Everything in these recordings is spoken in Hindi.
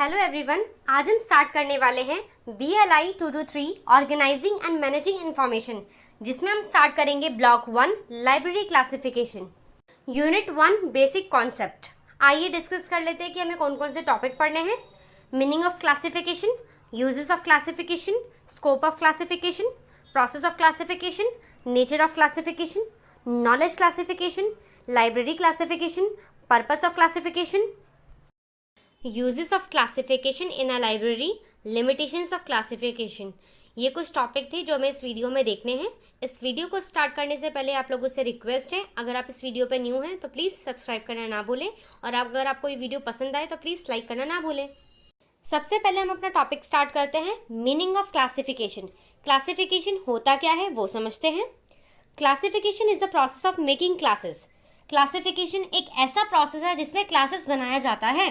हेलो एवरीवन, आज हम स्टार्ट करने वाले हैं BLI 223 organising and managing information, जिसमें हम स्टार्ट करेंगे block 1 library classification, unit 1 basic concept. आइए डिस्कस कर लेते हैं कि हमें कौन कौन से टॉपिक पढ़ने हैं। Meaning of classification, uses of classification, scope of classification, process of classification, nature of classification, knowledge classification, library classification, purpose of classification, uses of classification in a library, limitations of classification. ये कुछ टॉपिक थे जो हमें इस वीडियो में देखने हैं। इस वीडियो को स्टार्ट करने से पहले आप लोगों से रिक्वेस्ट है, अगर आप इस वीडियो पे न्यू हैं तो प्लीज़ सब्सक्राइब करना ना भूलें, और अगर आपको ये वीडियो पसंद आए तो प्लीज़ लाइक करना ना भूलें। सबसे पहले हम अपना टॉपिक स्टार्ट करते हैं, मीनिंग ऑफ क्लासिफिकेशन। क्लासिफिकेशन होता क्या है वो समझते हैं। Classification is the process of making classes. Classification एक ऐसा प्रोसेस है जिसमें क्लासेस बनाया जाता है।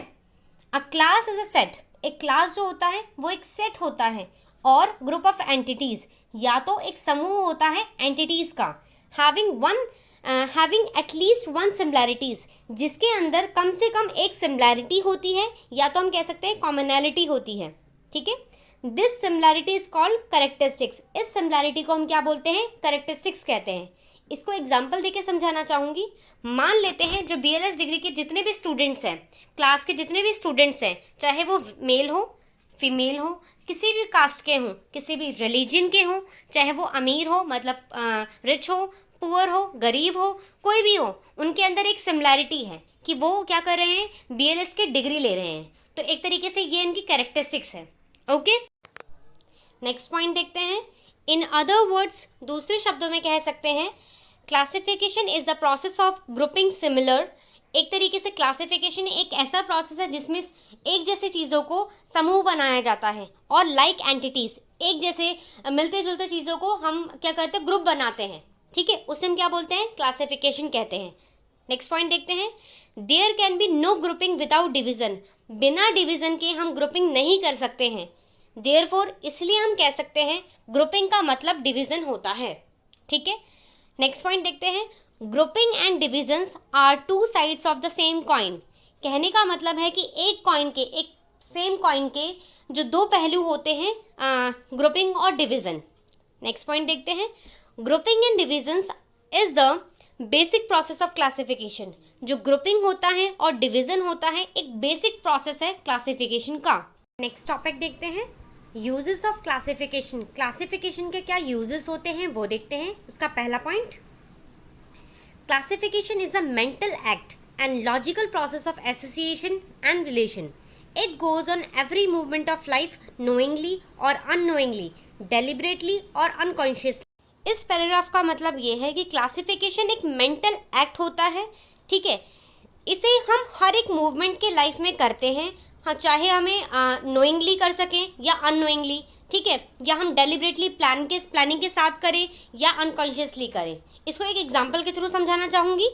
अ क्लास इज अ सेट। एक क्लास जो होता है वो एक सेट होता है, और ग्रुप ऑफ एंटिटीज, या तो एक समूह होता है एंटिटीज का, हैविंग एटलीस्ट वन सिमिलैरिटीज, जिसके अंदर कम से कम एक सिमिलैरिटी होती है, या तो हम कह सकते हैं कॉमनैलिटी होती है। ठीक है, this similarity is called characteristics. इस सिमिलैरिटी को हम क्या बोलते हैं? कैरेक्टरिस्टिक्स कहते हैं। इसको एग्जाम्पल देके समझाना चाहूँगी। मान लेते हैं जो BLS डिग्री के जितने भी स्टूडेंट्स हैं, क्लास के जितने भी स्टूडेंट्स हैं, चाहे वो मेल हो, फीमेल हो, किसी भी कास्ट के हों, किसी भी रिलीजन के हों, चाहे वो अमीर हो मतलब रिच हो, पुअर हो, गरीब हो, कोई भी हो, उनके अंदर एक सिमिलैरिटी है कि वो क्या कर रहे हैं? BLS के डिग्री ले रहे हैं। तो एक तरीके से ये इनकी कैरेक्टरिस्टिक्स है। ओके, नेक्स्ट पॉइंट देखते हैं। इन अदर वर्ड्स, दूसरे शब्दों में कह सकते हैं, classification is the process of grouping similar. एक तरीके से क्लासिफिकेशन एक ऐसा प्रोसेस है जिसमें एक जैसे चीज़ों को समूह बनाया जाता है, और लाइक एंटिटीज, एक जैसे मिलते जुलते चीज़ों को हम क्या करते हैं? ग्रुप बनाते हैं। ठीक है, उसे हम क्या बोलते हैं? क्लासिफिकेशन कहते हैं। नेक्स्ट पॉइंट देखते हैं। There can be no grouping without division. बिना डिविजन के हम ग्रुपिंग नहीं कर सकते हैं। देयरफॉर, इसलिए हम कह सकते हैं ग्रुपिंग का मतलब डिवीजन होता है। ठीक है, नेक्स्ट पॉइंट देखते हैं। Grouping and divisions are two sides of the same coin. कहने का मतलब है कि एक कॉइन के, एक सेम कॉइन के जो दो पहलू होते हैं, ग्रुपिंग और डिवीजन। नेक्स्ट पॉइंट देखते हैं। Grouping and divisions is the basic process of classification. जो ग्रुपिंग होता है और डिवीजन होता है, एक बेसिक प्रोसेस है क्लासिफिकेशन का। नेक्स्ट टॉपिक देखते हैं, यूजेस ऑफ क्लासिफिकेशन। क्लासिफिकेशन के क्या यूजेस होते हैं वो देखते हैं। उसका पहला point, classification is a mental act and logical process of association and relation. It goes on every movement of life, knowingly और अननोइंगली, डेलिबरेटली और अनकॉन्शियसली। इस पैराग्राफ का मतलब ये है कि क्लासिफिकेशन एक मेंटल एक्ट होता है। ठीक है, इसे हम हर एक मूवमेंट के लाइफ में करते हैं। हाँ, चाहे हमें नोइंगली कर सकें या अननोइंगली। ठीक है, या हम डेलिबरेटली प्लानिंग के साथ करें या अनकॉन्शियसली करें। इसको एक एग्जांपल के थ्रू समझाना चाहूँगी।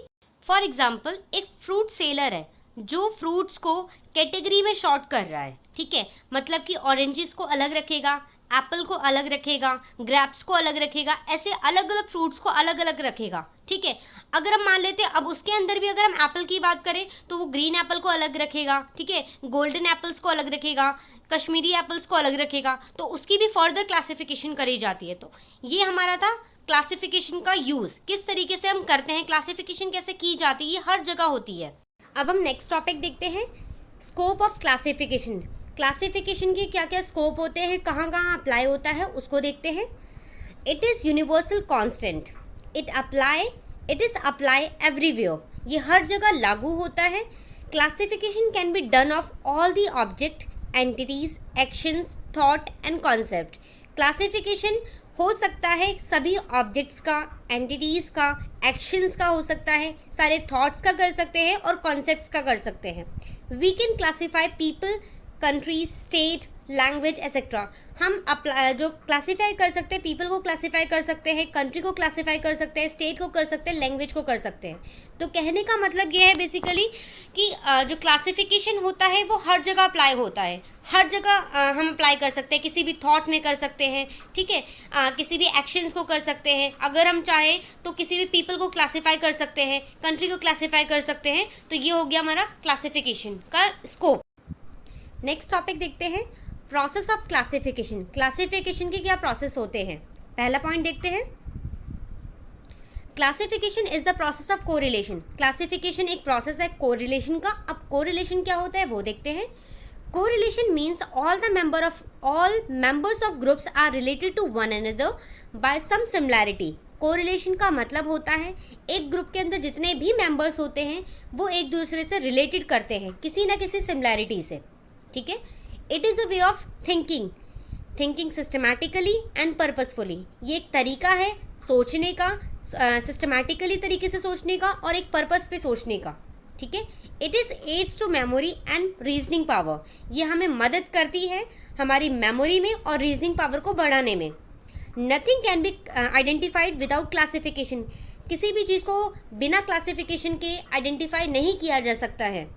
फॉर एग्जांपल, एक फ्रूट सेलर है जो फ्रूट्स को कैटेगरी में शॉर्ट कर रहा है। ठीक है, मतलब कि ऑरेंजेस को अलग रखेगा, एप्पल को अलग रखेगा, ग्रेप्स को अलग रखेगा, ऐसे अलग अलग फ्रूट्स को अलग अलग रखेगा। ठीक है, अगर हम मान लेते हैं, अब उसके अंदर भी अगर हम एप्पल की बात करें तो वो ग्रीन एप्पल को अलग रखेगा। ठीक है, गोल्डन एप्पल्स को अलग रखेगा, कश्मीरी एप्पल्स को अलग रखेगा, तो उसकी भी फर्दर क्लासिफिकेशन करी जाती है। तो ये हमारा था क्लासिफिकेशन का यूज, किस तरीके से हम करते हैं, क्लासिफिकेशन कैसे की जाती है, ये हर जगह होती है। अब हम नेक्स्ट टॉपिक देखते हैं, स्कोप ऑफ क्लासिफिकेशन। क्लासिफिकेशन के क्या क्या स्कोप होते हैं, कहाँ कहाँ अप्लाई होता है, उसको देखते हैं। It is universal constant. It is apply everywhere. ये हर जगह लागू होता है। Classification can be done of all the object, entities, actions, thought and concept. Classification हो सकता है सभी ऑब्जेक्ट्स का, एंटिटीज़ का, एक्शंस का हो सकता है, सारे थॉट्स का कर सकते हैं और कॉन्सेप्ट्स का कर सकते हैं। We can classify people, countries, state, language etcetera. हम जो क्लासीफाई कर सकते हैं, पीपल को क्लासीफाई कर सकते हैं, कंट्री को क्लासीफाई कर सकते हैं, स्टेट को कर सकते हैं, लैंग्वेज को कर सकते हैं। तो कहने का मतलब ये है बेसिकली कि जो क्लासिफिकेशन होता है वो हर जगह अप्लाई होता है। हर जगह हम अप्लाई कर सकते हैं, किसी भी थॉट में कर सकते हैं। ठीक है, किसी भी एक्शंस को कर सकते हैं। अगर हम चाहें तो किसी भी पीपल को क्लासीफाई कर सकते हैं, कंट्री को क्लासीफाई कर सकते हैं। तो ये हो गया हमारा क्लासिफिकेशन का स्कोप। नेक्स्ट टॉपिक देखते हैं, प्रोसेस ऑफ क्लासिफिकेशन। क्लासिफिकेशन के क्या प्रोसेस होते हैं। पहला पॉइंट देखते हैं, classification is the process of correlation. Classification एक प्रोसेस है कोरिलेशन का। अब कोरिलेशन क्या होता है वो देखते हैं। Correlation means all members of groups are related to one another by some similarity. Correlation का मतलब होता है एक ग्रुप के अंदर जितने भी मेंबर्स होते हैं वो एक दूसरे से रिलेटेड करते हैं किसी ना किसी सिमिलैरिटी से, ठीक है। It is a way of thinking systematically and purposefully. ये एक तरीका है सोचने का, सिस्टमैटिकली तरीके से सोचने का और एक पर्पस पे सोचने का, ठीक है। It is aids to memory and reasoning power. ये हमें मदद करती है हमारी मेमोरी में और रीजनिंग पावर को बढ़ाने में। Nothing can be identified without classification. किसी भी चीज़ को बिना क्लासिफिकेशन के आइडेंटिफाई नहीं किया जा सकता है।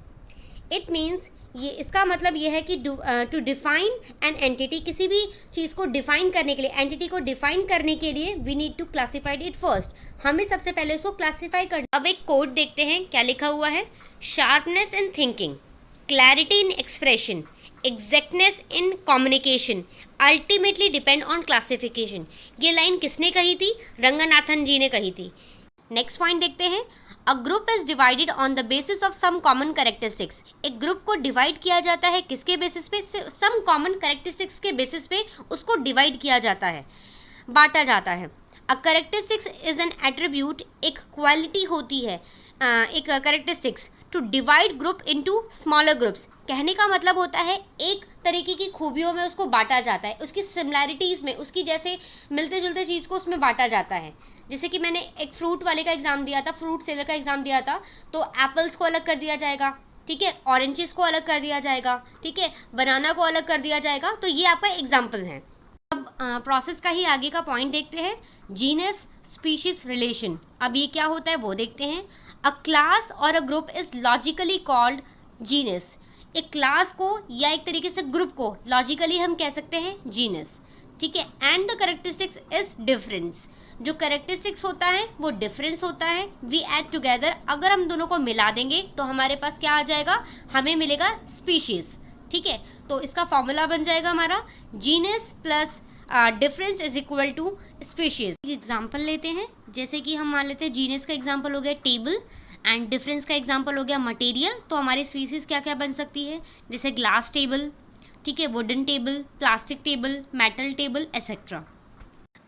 इट मीन्स, ये इसका मतलब ये है कि टू डिफाइन एन एंटिटी, किसी भी चीज़ को डिफाइन करने के लिए, एंटिटी को डिफाइन करने के लिए we need to classified it first. हमें सबसे पहले उसको क्लासिफाई करना। अब एक कोड देखते हैं क्या लिखा हुआ है। Sharpness in thinking, clarity in expression, exactness in communication ultimately depend on classification. ये लाइन किसने कही थी? रंगनाथन जी ने कही थी। नेक्स्ट पॉइंट देखते हैं, a group is divided on the basis of some common characteristics. एक ग्रुप को डिवाइड किया जाता है किसके बेसिस पे? सम कॉमन कैरेक्टरिस्टिक्स के बेसिस पे उसको डिवाइड किया जाता है, बांटा जाता है। A characteristics is an attribute, एक क्वालिटी होती है, एक characteristics to divide group into smaller groups. कहने का मतलब होता है एक तरीके की खूबियों में उसको बांटा जाता है, उसकी सिमिलैरिटीज़ में, उसकी जैसे मिलते जुलते चीज़ को उसमें बांटा जाता है। जैसे कि मैंने एक फ्रूट वाले का एग्जाम दिया था, फ्रूट सेलर का एग्जाम दिया था, तो एप्पल्स को अलग कर दिया जाएगा, ठीक है, ऑरेंजेस को अलग कर दिया जाएगा, ठीक है, बनाना को अलग कर दिया जाएगा। तो ये आपका एग्जाम्पल है। अब प्रोसेस का ही आगे का पॉइंट देखते हैं, जीनस स्पीशीज रिलेशन। अब ये क्या होता है वो देखते हैं। अ क्लास और अ group is logically called genus. एक क्लास को या एक तरीके से ग्रुप को लॉजिकली हम कह सकते हैं जीनस, ठीक है। And the characteristics is difference. जो कैरेक्टरिस्टिक्स होता है वो डिफरेंस होता है। वी एड टुगेदर, अगर हम दोनों को मिला देंगे तो हमारे पास क्या आ जाएगा? हमें मिलेगा स्पीशीज, ठीक है। तो इसका फॉर्मूला बन जाएगा हमारा genus plus difference is equal to species. Example लेते हैं, जैसे कि हम मान लेते हैं जीनस का एग्जाम्पल हो गया टेबल एंड डिफरेंस का एग्जाम्पल हो गया मटेरियल। तो हमारी स्पीसीज क्या क्या बन सकती है? जैसे ग्लास टेबल, ठीक है, wooden table, plastic table, metal table etcetera.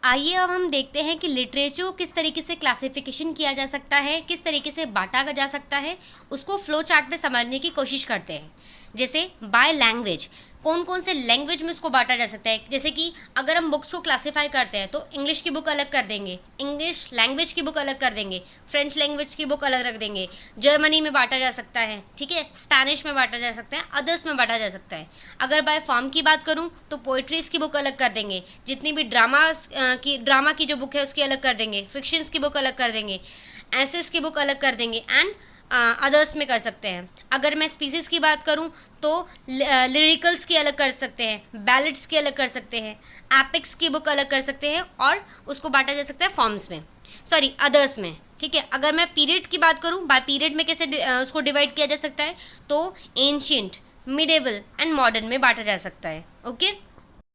आइए अब हम देखते हैं कि लिटरेचर को किस तरीके से क्लासिफिकेशन किया जा सकता है, किस तरीके से बांटा जा सकता है, उसको फ्लो चार्ट में समझने की कोशिश करते हैं। जैसे बाय लैंग्वेज, कौन कौन से लैंग्वेज में उसको बांटा जा सकता है। जैसे कि अगर हम बुक्स को क्लासीफाई करते हैं तो इंग्लिश की बुक अलग कर देंगे, इंग्लिश लैंग्वेज की बुक अलग कर देंगे, फ्रेंच लैंग्वेज की बुक अलग रख देंगे, जर्मनी में बांटा जा सकता है, ठीक है, स्पेनिश में बांटा जा सकता है, अदर्स में बांटा जा सकता है। अगर बाय फॉर्म की बात करूँ तो पोइट्रीज की बुक अलग कर देंगे, जितनी भी ड्रामा की जो बुक है उसकी अलग कर देंगे, फिक्शंस की बुक अलग कर देंगे, एसेस की बुक अलग कर देंगे एंड अदर्स में कर सकते हैं। अगर मैं स्पीसीज की बात करूं तो लिरिकल्स की अलग कर सकते हैं, बैलेड्स की अलग कर सकते हैं, एपिक्स की बुक अलग कर सकते हैं और उसको बांटा जा सकता है फॉर्म्स में, सॉरी अदर्स में, ठीक है। अगर मैं पीरियड की बात करूं, बाय पीरियड में कैसे उसको डिवाइड किया जा सकता है तो एंशियंट, मिडेवल एंड मॉडर्न में बांटा जा सकता है। ओके,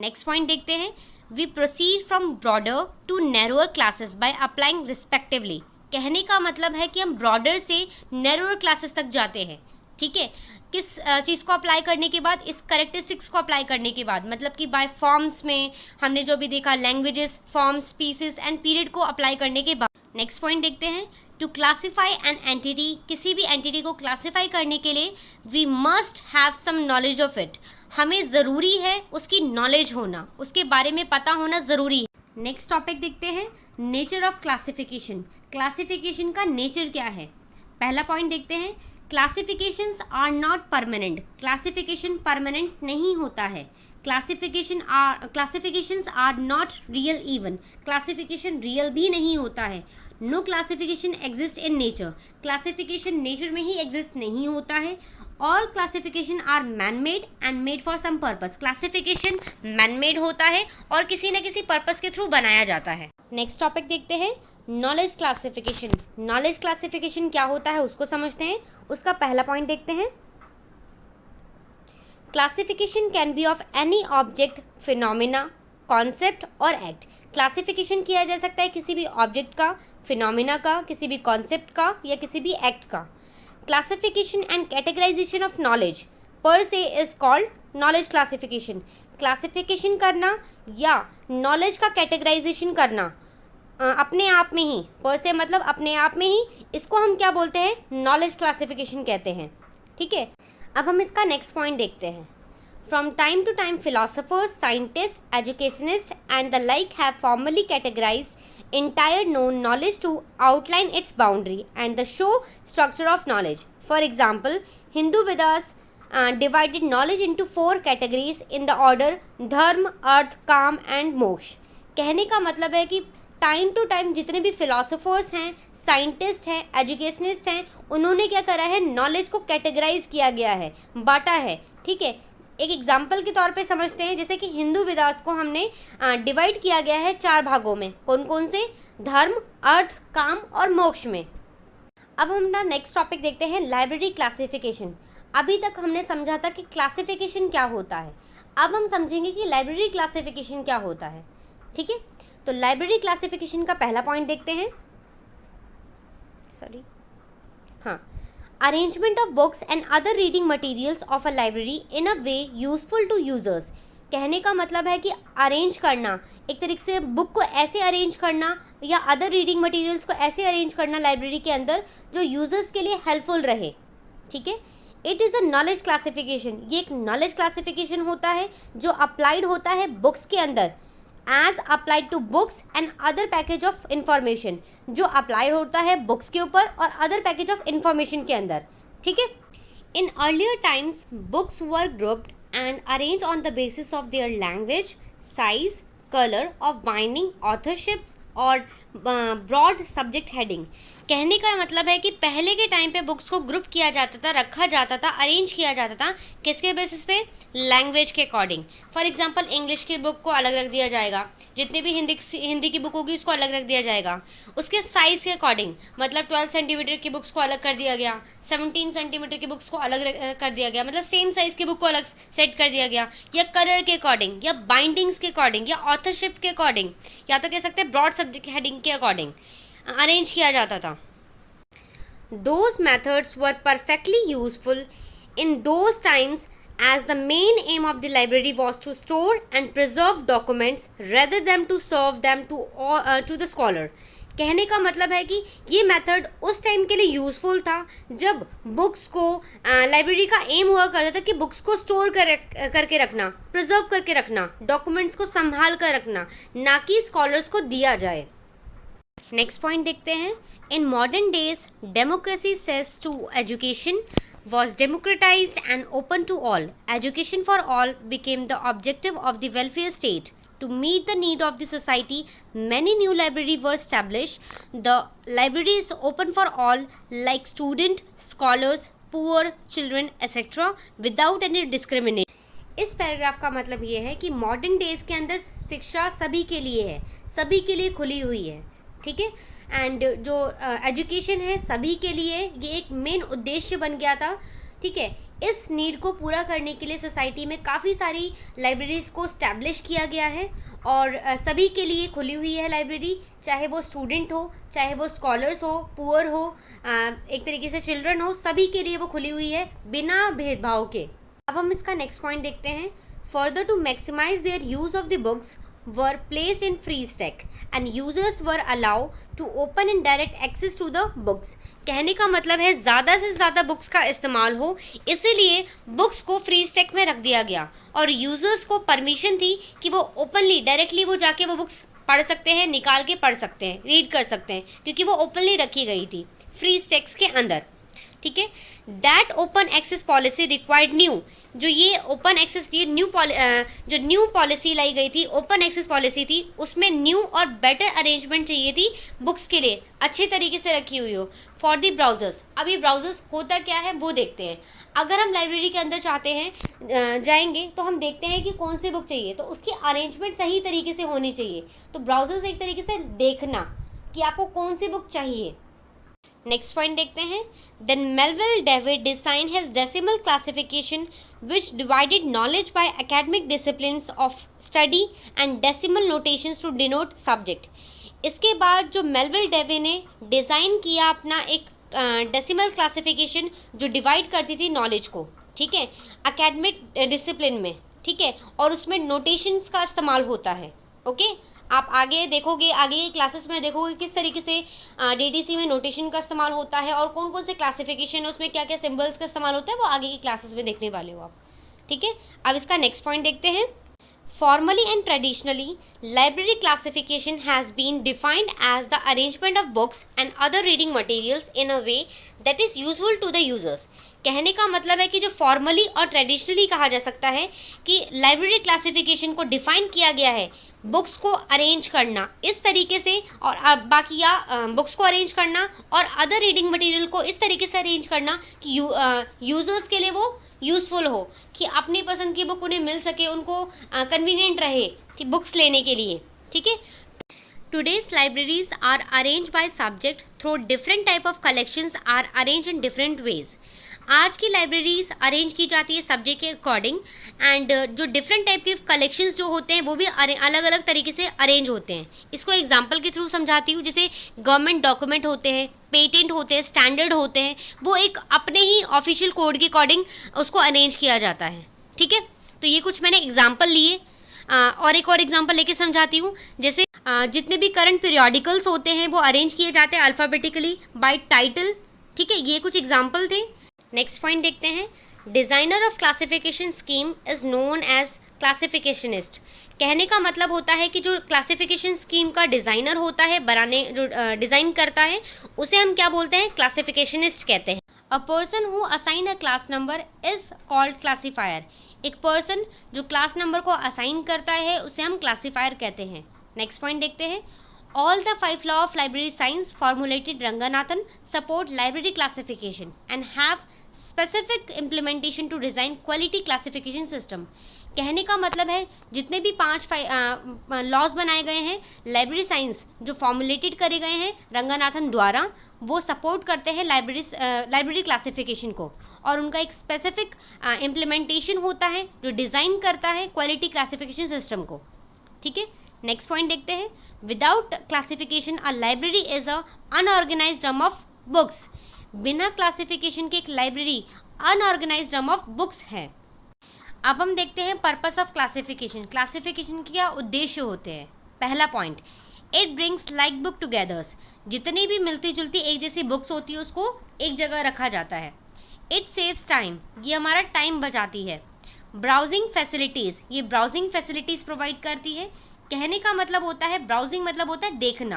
नेक्स्ट पॉइंट देखते हैं। We proceed from broader to narrower classes by applying respectively. कहने का मतलब है कि हम ब्रॉडर से नैरोअर क्लासेस तक जाते हैं, ठीक है। किस चीज़ को अप्लाई करने के बाद? इस कैरेक्टरिस्टिक्स को अप्लाई करने के बाद, मतलब कि बाय फॉर्म्स में हमने जो भी देखा, languages, forms, species and period को अप्लाई करने के बाद। नेक्स्ट पॉइंट देखते हैं, टू क्लासीफाई एन एंटिटी। किसी भी एंटिटी को क्लासीफाई करने के लिए we must have some knowledge of it. हमें ज़रूरी है उसकी नॉलेज होना, उसके बारे में पता होना ज़रूरी है। नेक्स्ट टॉपिक देखते हैं, नेचर ऑफ क्लासिफिकेशन। क्लासिफिकेशन का नेचर क्या है? पहला पॉइंट देखते हैं, classifications are not permanent. Classification permanent नहीं होता है। Classifications are not real even. Classification real भी नहीं होता है। No classification exist in nature. Classification nature में ही एग्जिस्ट नहीं होता है। All classification are man made and made for some purpose. Classification man made होता है और किसी न किसी पर्पस के थ्रू बनाया जाता है। नेक्स्ट टॉपिक देखते हैं, नॉलेज क्लासिफिकेशन। नॉलेज क्लासिफिकेशन क्या होता है उसको समझते हैं। उसका पहला पॉइंट देखते हैं, classification can be of any object, phenomena, concept और एक्ट। क्लासिफिकेशन किया जा सकता है किसी भी ऑब्जेक्ट का, फिनोमिना का, किसी भी कॉन्सेप्ट का या किसी भी एक्ट का। Classification and categorisation of knowledge per se is called knowledge classification. Classification करना या नॉलेज का कैटेगराइजेशन करना अपने आप में ही, पर से मतलब अपने आप में ही, इसको हम क्या बोलते हैं? नॉलेज क्लासिफिकेशन कहते हैं। ठीक है, अब हम इसका नेक्स्ट पॉइंट देखते हैं। From time to time, philosophers, scientists, educationists, and the like have formally categorized entire known knowledge to outline its boundary and the show structure of knowledge. For example, Hindu Vedas divided knowledge into 4 categories in the order dharma, arth, काम and मोक्ष। कहने का मतलब है कि टाइम टू टाइम जितने भी फिलोसोफर्स हैं, साइंटिस्ट हैं, एजुकेशनिस्ट हैं, उन्होंने क्या करा है? नॉलेज को कैटेगराइज किया गया है, बांटा है। ठीक है, एक एग्जाम्पल के तौर पे समझते हैं, जैसे कि हिंदू वेदास को हमने डिवाइड किया गया है 4 भागों में। कौन कौन से? धर्म, अर्थ, काम और मोक्ष में। अब हम ना नेक्स्ट टॉपिक देखते हैं, लाइब्रेरी क्लासिफिकेशन। अभी तक हमने समझा था कि क्लासिफिकेशन क्या होता है, अब हम समझेंगे कि लाइब्रेरी क्लासिफिकेशन क्या होता है। ठीक है, तो लाइब्रेरी क्लासिफिकेशन का पहला पॉइंट देखते हैं। हाँ, arrangement of books and other reading materials of a library in a way useful to users. कहने का मतलब है कि अरेंज करना, एक तरीके से बुक को ऐसे अरेंज करना या अदर रीडिंग मटेरियल्स को ऐसे अरेंज करना लाइब्रेरी के अंदर जो यूजर्स के लिए हेल्पफुल रहे। ठीक है, it is a knowledge classification. ये एक नॉलेज क्लासिफिकेशन होता है जो अप्लाइड होता है बुक्स के अंदर, as applied to books and other package of information, जो अप्लाई होता है बुक्स के ऊपर और अदर पैकेज ऑफ इंफॉर्मेशन के अंदर। ठीक है, in earlier times books were grouped and arrange on the basis of their language, size, colour of binding, authorships और ब्रॉड सब्जेक्ट हेडिंग। कहने का मतलब है कि पहले के टाइम पे बुक्स को ग्रुप किया जाता था, रखा जाता था, अरेंज किया जाता था। किसके बेसिस पे? लैंग्वेज के अकॉर्डिंग। फॉर एग्जांपल, इंग्लिश की बुक को अलग रख दिया जाएगा, जितनी भी हिंदी की बुक होगी उसको अलग रख दिया जाएगा। उसके साइज़ के अकॉर्डिंग, मतलब 12 सेंटीमीटर की बुक्स को अलग कर दिया गया, 17 सेंटीमीटर की बुक्स को अलग कर दिया गया, मतलब सेम साइज़ की बुक को अलग सेट कर दिया गया, या कलर के अकॉर्डिंग, या बाइंडिंग्स के अकॉर्डिंग, या ऑथरशिप के अकॉर्डिंग, या तो कह सकते हैं ब्रॉड सब्जेक्ट हेडिंग के अकॉर्डिंग अरेंज किया जाता था। Those methods were perfectly useful in those times, as the main aim of the library was to store and preserve documents rather than to serve them to the scholar. कहने का मतलब है कि ये मेथड उस टाइम के लिए यूज़फुल था जब बुक्स को लाइब्रेरी का एम हुआ करता था कि बुक्स को स्टोर करके रखना, प्रिजर्व करके रखना, डॉक्यूमेंट्स को संभाल कर रखना, ना कि स्कॉलर्स को दिया जाए। नेक्स्ट पॉइंट देखते हैं। In modern days, democracy says to education was democratized and open to all. Education for all became the objective of the welfare state. To meet the need of the society, many new libraries were established. The library is open for all, like student, scholars, poor, children, etc. without any discrimination. इस पैराग्राफ का मतलब ये है कि मॉडर्न डेज के अंदर शिक्षा सभी के लिए है, सभी के लिए खुली हुई है। ठीक है, एंड जो एजुकेशन है सभी के लिए, ये एक मेन उद्देश्य बन गया था। ठीक है, इस नीड को पूरा करने के लिए सोसाइटी में काफ़ी सारी लाइब्रेरीज को स्टैब्लिश किया गया है और सभी के लिए खुली हुई है लाइब्रेरी, चाहे वो स्टूडेंट हो, चाहे वो स्कॉलर्स हो, पुअर हो, एक तरीके से चिल्ड्रन हो, सभी के लिए वो खुली हुई है बिना भेदभाव के। अब हम इसका नेक्स्ट पॉइंट देखते हैं। Further to maximise their use of the books were placed in free stack and users were allowed to open and direct access to the books. कहने का मतलब है ज़्यादा से ज़्यादा बुक्स का इस्तेमाल हो, इसीलिए बुक्स को फ्री स्टैक में रख दिया गया और यूज़र्स को परमिशन थी कि वो ओपनली डायरेक्टली वो जाके वो बुक्स पढ़ सकते हैं, निकाल के पढ़ सकते हैं, रीड कर सकते हैं, क्योंकि वो ओपनली रखी गई थी फ्री स्टैक्स के अंदर। ठीक है, that open access policy required new, जो ये ओपन एक्सेस, ये जो न्यू पॉलिसी लाई गई थी, ओपन एक्सेस पॉलिसी थी, उसमें न्यू और बेटर अरेंजमेंट चाहिए थी बुक्स के लिए, अच्छे तरीके से रखी हुई हो। फॉर दी ब्राउजर्स, अब ये ब्राउजर्स होता क्या है वो देखते हैं। अगर हम लाइब्रेरी के अंदर चाहते हैं जाएंगे तो हम देखते हैं कि कौन सी बुक चाहिए, तो उसकी अरेंजमेंट सही तरीके से होनी चाहिए। तो ब्राउजर्स एक तरीके से देखना कि आपको कौन सी बुक चाहिए। नेक्स्ट पॉइंट देखते हैं। Then Melvil David design his decimal classification which divided knowledge by academic disciplines of study and decimal notations to denote subject. इसके बाद जो मेलविल डेवे ने डिज़ाइन किया अपना एक डेसिमल क्लासिफिकेशन जो डिवाइड करती थी नॉलेज को, ठीक है, एकेडमिक डिसिप्लिन में, ठीक है, और उसमें नोटेशंस का इस्तेमाल होता है। ओके, आप आगे देखोगे, आगे के क्लासेस में देखोगे किस तरीके से डीडीसी में नोटेशन का इस्तेमाल होता है और कौन कौन से क्लासिफिकेशन है, उसमें क्या क्या सिंबल्स का इस्तेमाल होता है, वो आगे की क्लासेस में देखने वाले हो आप, ठीक है। अब इसका नेक्स्ट पॉइंट देखते हैं। Formally and traditionally, library classification has been defined as the arrangement of books and other reading materials in a way that is useful to the users. कहने का मतलब है कि जो फॉर्मली और ट्रेडिशनली कहा जा सकता है कि लाइब्रेरी क्लासिफिकेशन को डिफाइन किया गया है बुक्स को अरेंज करना इस तरीके से, और बाकी या बुक्स को अरेंज करना और अदर रीडिंग मटेरियल को इस तरीके से अरेंज करना कि यूज़र्स के लिए वो यूज़फुल हो, कि अपनी पसंद की बुक उन्हें मिल सके, उनको कन्वीनियंट रहे कि बुक्स लेने के लिए, ठीक है। Today's libraries are arranged by subject through different type of collections are arranged in different ways. आज की लाइब्रेरीज अरेंज की जाती है सब्जेक्ट के अकॉर्डिंग, एंड जो डिफरेंट टाइप के कलेक्शंस जो होते हैं वो भी अलग अलग तरीके से अरेंज होते हैं। इसको एग्जांपल के थ्रू समझाती हूँ। जैसे गवर्नमेंट डॉक्यूमेंट होते हैं, पेटेंट होते हैं, स्टैंडर्ड होते हैं, वो एक अपने ही ऑफिशियल कोड के अकॉर्डिंग उसको अरेंज किया जाता है, ठीक है। तो ये कुछ मैंने एग्जाम्पल लिए, और एक और एग्जाम्पल लेके समझाती हूँ। जैसे जितने भी करंट पीरियोडिकल्स होते हैं वो अरेंज किए जाते हैं अल्फ़ाबेटिकली बाय टाइटल, ठीक है। ये कुछ एग्जाम्पल थे। नेक्स्ट पॉइंट देखते हैं। Designer of classification scheme is known as classificationist. कहने का मतलब होता है कि जो क्लासिफिकेशन स्कीम का डिज़ाइनर होता है, बनाने जो डिज़ाइन करता है, उसे हम क्या बोलते हैं? क्लासिफिकेशनिस्ट कहते हैं। A person who assign a class number is called classifier. एक पर्सन जो क्लास नंबर को असाइन करता है उसे हम क्लासीफायर कहते हैं। नेक्स्ट पॉइंट देखते हैं। All the 5 law of library science formulated Ranganathan support library classification and have specific implementation to design quality classification system. कहने का मतलब है जितने भी 5 लॉज बनाए गए हैं लाइब्रेरी साइंस जो फॉर्मुलेटेड करे गए हैं रंगनाथन द्वारा, वो सपोर्ट करते हैं लाइब्रेरी क्लासिफिकेशन को, और उनका एक स्पेसिफिक इम्प्लीमेंटेशन होता है जो डिज़ाइन करता है क्वालिटी क्लासिफिकेशन सिस्टम को, ठीक है। नेक्स्ट पॉइंट देखते हैं। Without classification a library is a unorganised जम ऑफ बुक्स। बिना क्लासिफिकेशन के एक लाइब्रेरी अनऑर्गेनाइज्ड जम ऑफ बुक्स है। अब हम देखते हैं पर्पस ऑफ क्लासिफिकेशन। क्लासिफिकेशन के क्या उद्देश्य होते हैं? पहला point, it brings like book togethers. जितनी भी मिलती जुलती एक जैसी बुक्स होती है उसको एक जगह रखा जाता है। इट सेव्स टाइम, ये हमारा टाइम बचाती है। ब्राउजिंग फैसिलिटीज़, ये ब्राउजिंग फैसिलिटीज़ प्रोवाइड करती है। कहने का मतलब होता है, ब्राउजिंग मतलब होता है देखना।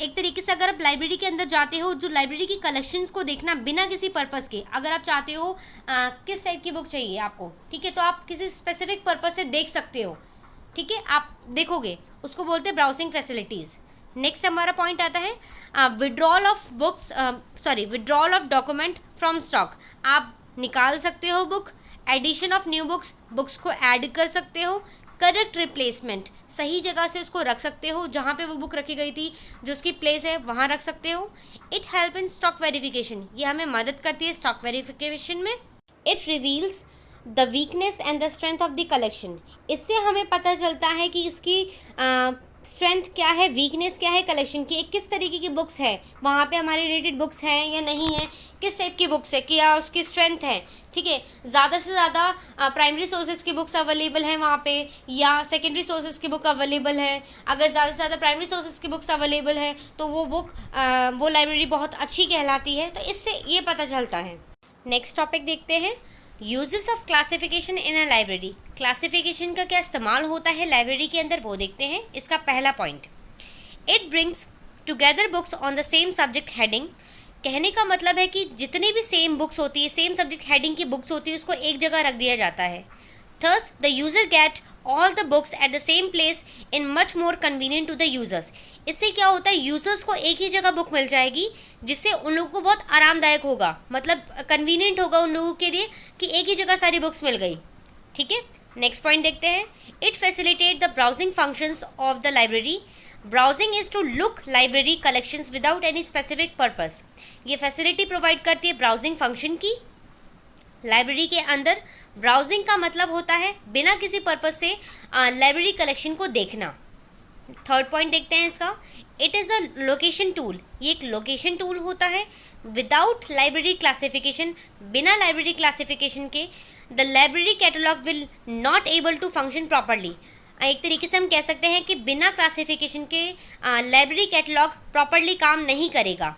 एक तरीके से अगर आप लाइब्रेरी के अंदर जाते हो, जो लाइब्रेरी की कलेक्शंस को देखना बिना किसी पर्पस के, अगर आप चाहते हो किस टाइप की बुक चाहिए आपको, ठीक है, तो आप किसी स्पेसिफिक पर्पस से देख सकते हो, ठीक है, आप देखोगे, उसको बोलते हैं ब्राउजिंग फैसिलिटीज़। नेक्स्ट हमारा पॉइंट आता है withdrawal of books, withdrawal of document from stock. आप निकाल सकते हो book, addition of new books, books को ऐड कर सकते हो, करेक्ट रिप्लेसमेंट, सही जगह से उसको रख सकते हो, जहाँ पे वो बुक रखी गई थी जो उसकी प्लेस है वहाँ रख सकते हो। It help in stock verification, ये हमें मदद करती है स्टॉक वेरिफिकेशन में। It reveals the weakness and the strength of the collection. इससे हमें पता चलता है कि उसकी स्ट्रेंथ क्या है, वीकनेस क्या है कलेक्शन की, किस तरीके की बुक्स है, वहाँ पे हमारे रिलेटेड बुक्स हैं या नहीं है, किस टाइप की बुक्स है, क्या उसकी स्ट्रेंथ है, ठीक है। ज़्यादा से ज़्यादा प्राइमरी सोर्सेज की बुक्स अवेलेबल हैं वहाँ पे, या सेकेंडरी सोर्सेज की बुक अवेलेबल है। अगर ज़्यादा से ज़्यादा प्राइमरी सोर्सेज की बुक्स अवेलेबल है तो वो बुक वो लाइब्रेरी बहुत अच्छी कहलाती है, तो इससे ये पता चलता है। नेक्स्ट टॉपिक देखते हैं। Uses of classification in a library. Classification का क्या इस्तेमाल होता है लाइब्रेरी के अंदर, वो देखते हैं। इसका पहला point, it brings together books on the same subject heading. कहने का मतलब है कि जितनी भी सेम बुक्स होती है, सेम सब्जेक्ट हेडिंग की बुक्स होती है, उसको एक जगह रख दिया जाता है। Thus the user get all the books at the same place in much more convenient to the users. इससे क्या होता है, यूज़र्स को एक ही जगह बुक मिल जाएगी, जिससे उन लोगों को बहुत आरामदायक होगा, मतलब कन्वीनियंट होगा उन लोगों के लिए कि एक ही जगह सारी बुक्स मिल गई, ठीक है। नेक्स्ट पॉइंट देखते हैं। It facilitate the browsing functions of the library. Browsing is to look library collections without any specific purpose. ये फैसिलिटी प्रोवाइड करती है ब्राउजिंग फंक्शन की। लाइब्रेरी के अंदर ब्राउजिंग का मतलब होता है बिना किसी पर्पज से लाइब्रेरी कलेक्शन को देखना। थर्ड पॉइंट देखते हैं इसका, it is a location tool, ये एक लोकेशन टूल होता है। विदाउट लाइब्रेरी क्लासिफिकेशन, बिना लाइब्रेरी क्लासिफिकेशन के the library catalogue will not able to function properly. एक तरीके से हम कह सकते हैं कि बिना क्लासिफिकेशन के लाइब्रेरी कैटलॉग प्रॉपरली काम नहीं करेगा।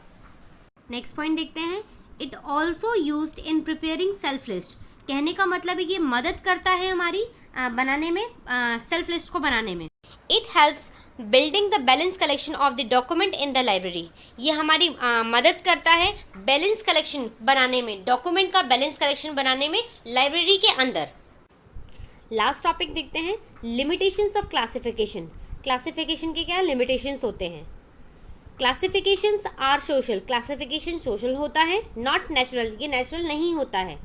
नेक्स्ट पॉइंट देखते हैं, it also used in preparing self list. कहने का मतलब है कि मदद करता है हमारी बनाने में, सेल्फ लिस्ट को बनाने में। It helps building the balance collection of the document in the library. ये हमारी मदद करता है बैलेंस कलेक्शन बनाने में, डॉक्यूमेंट का बैलेंस कलेक्शन बनाने में लाइब्रेरी के अंदर। लास्ट टॉपिक देखते हैं, लिमिटेशंस ऑफ क्लासिफिकेशन। क्लासिफिकेशन के क्या लिमिटेशंस होते हैं? Classifications are social, classification social होता है, नॉट नेचुरल, ये नेचुरल नहीं होता है।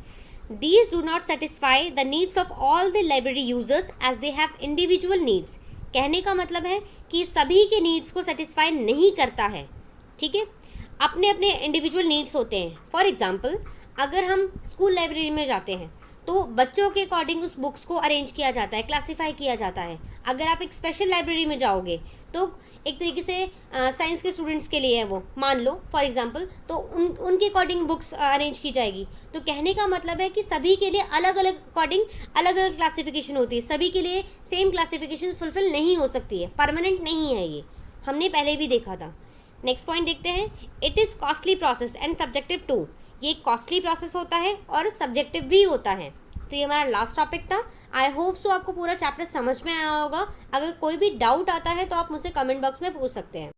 These do not satisfy the needs of all the library users as they have individual needs. कहने का मतलब है कि सभी के नीड्स को सेटिस्फाई नहीं करता है, ठीक है, अपने अपने इंडिविजुअल नीड्स होते हैं। फॉर एग्जांपल, अगर हम स्कूल लाइब्रेरी में जाते हैं तो बच्चों के अकॉर्डिंग उस बुक्स को अरेंज किया जाता है, क्लासीफाई किया जाता है। अगर आप एक स्पेशल लाइब्रेरी में जाओगे तो एक तरीके से साइंस के स्टूडेंट्स के लिए है वो, मान लो फॉर एग्जांपल, तो उनके अकॉर्डिंग बुक्स अरेंज की जाएगी। तो कहने का मतलब है कि सभी के लिए अलग अलग अकॉर्डिंग अलग अलग क्लासिफिकेशन होती है, सभी के लिए सेम क्लासिफिकेशन फुलफिल नहीं हो सकती है, परमानेंट नहीं है, ये हमने पहले भी देखा था। नेक्स्ट पॉइंट देखते हैं, it is costly process and subjective too. ये कॉस्टली प्रोसेस होता है और सब्जेक्टिव भी होता है। तो ये हमारा लास्ट टॉपिक था। आई होप सो आपको पूरा चैप्टर समझ में आया होगा। अगर कोई भी डाउट आता है तो आप मुझसे कमेंट बॉक्स में पूछ सकते हैं।